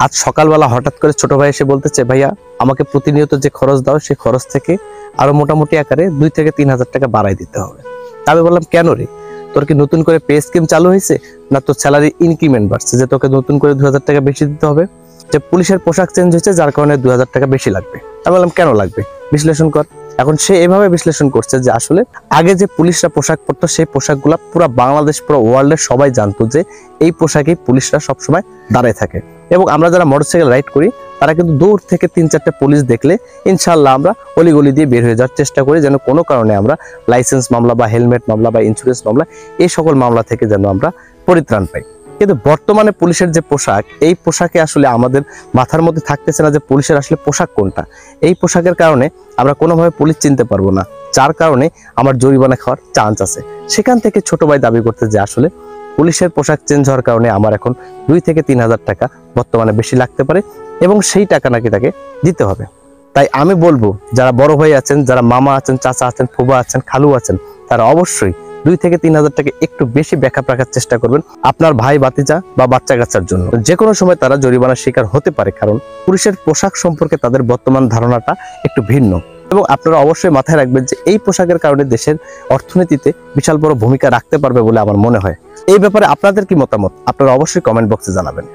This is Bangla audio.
আজ সকালবেলা হঠাৎ করে ছোট ভাই এসে বলতেছে, ভাইয়া আমাকে প্রতিনিয়ত যে খরচ দাও সেই খরচ থেকে আরো মোটামুটি আকারে 2 থেকে 3 হাজার টাকা বাড়াই দিতে হবে। আমি বললাম, কেন রে, তোর কি নতুন করে পে স্কিম চালু হয়েছে, না তোর স্যালারি ইনক্রিমেন্ট বাড়ছে যে তোকে নতুন করে 2000 টাকা বেশি দিতে হবে? যে পুলিশের পোশাক চেঞ্জ হয়েছে যার কারণে 2000 টাকা বেশি লাগবে। আমি বললাম, কেন লাগবে, বিশ্লেষণ কর। এখন সে এভাবে বিশ্লেষণ করছে যে আসলে আগে যে পুলিশরা পোশাক পরতো সেই পোশাকগুলা পুরো বাংলাদেশ, পুরো ওয়ার্ল্ডের সবাই জানতো যে এই পোশাকেই পুলিশরা সবসময় দাঁড়ায় থাকে। এবং আমরা যারা মোটরসাইকেল রাইড করি তারা কিন্তু দূর থেকে 3-4টা পুলিশ দেখলে ইনশাআল্লাহ আমরা অলিগলি দিয়ে বের হয়ে যাওয়ার চেষ্টা করি, যেন কোনো কারণে আমরা লাইসেন্স মামলা বা হেলমেট মামলা বা ইন্স্যুরেন্স মামলা এই সকল মামলা থেকে যেন আমরা পরিত্রাণ পাই। কিন্তু বর্তমানে পুলিশের যে পোশাক, এই পোশাকে আসলে আমাদের মাথার মধ্যে থাকতেছে না যে পুলিশের আসলে পোশাক কোনটা। এই পোশাকের কারণে আমরা কোনোভাবে পুলিশ চিনতে পারবো না, যার কারণে আমার জরিমানা খাওয়ার চান্স আছে। সেখান থেকে ছোট ভাই দাবি করতে যে আসলে পুলিশের পোশাক চেঞ্জ হওয়ার কারণে আমার এখন 2 থেকে 3 হাজার টাকা বর্তমানে বেশি লাগতে পারে এবং সেই টাকা নাকি তাকে দিতে হবে। তাই আমি বলবো, যারা বড় ভাই আছেন, যারা মামা আছেন, চাচা আছেন, ফুবা আছেন, খালু আছেন, তারা অবশ্যই 2 থেকে 3 হাজার টাকা একটু বেশি ব্যাকআপ রাখার চেষ্টা করবেন আপনার ভাই ভাতিজা বা বাচ্চা কাচ্চার জন্য। যে কোনো সময় তারা জরিমানার শিকার হতে পারে, কারণ পুলিশের পোশাক সম্পর্কে তাদের বর্তমান ধারণাটা একটু ভিন্ন। এবং আপনারা অবশ্যই মাথায় রাখবেন যে এই পোশাকের কারণে দেশের অর্থনীতিতে বিশাল বড় ভূমিকা রাখতে পারবে বলে আমার মনে হয়। এই ব্যাপারে আপনাদের কি মতামত, আপনারা অবশ্যই কমেন্ট বক্সে জানাবেন।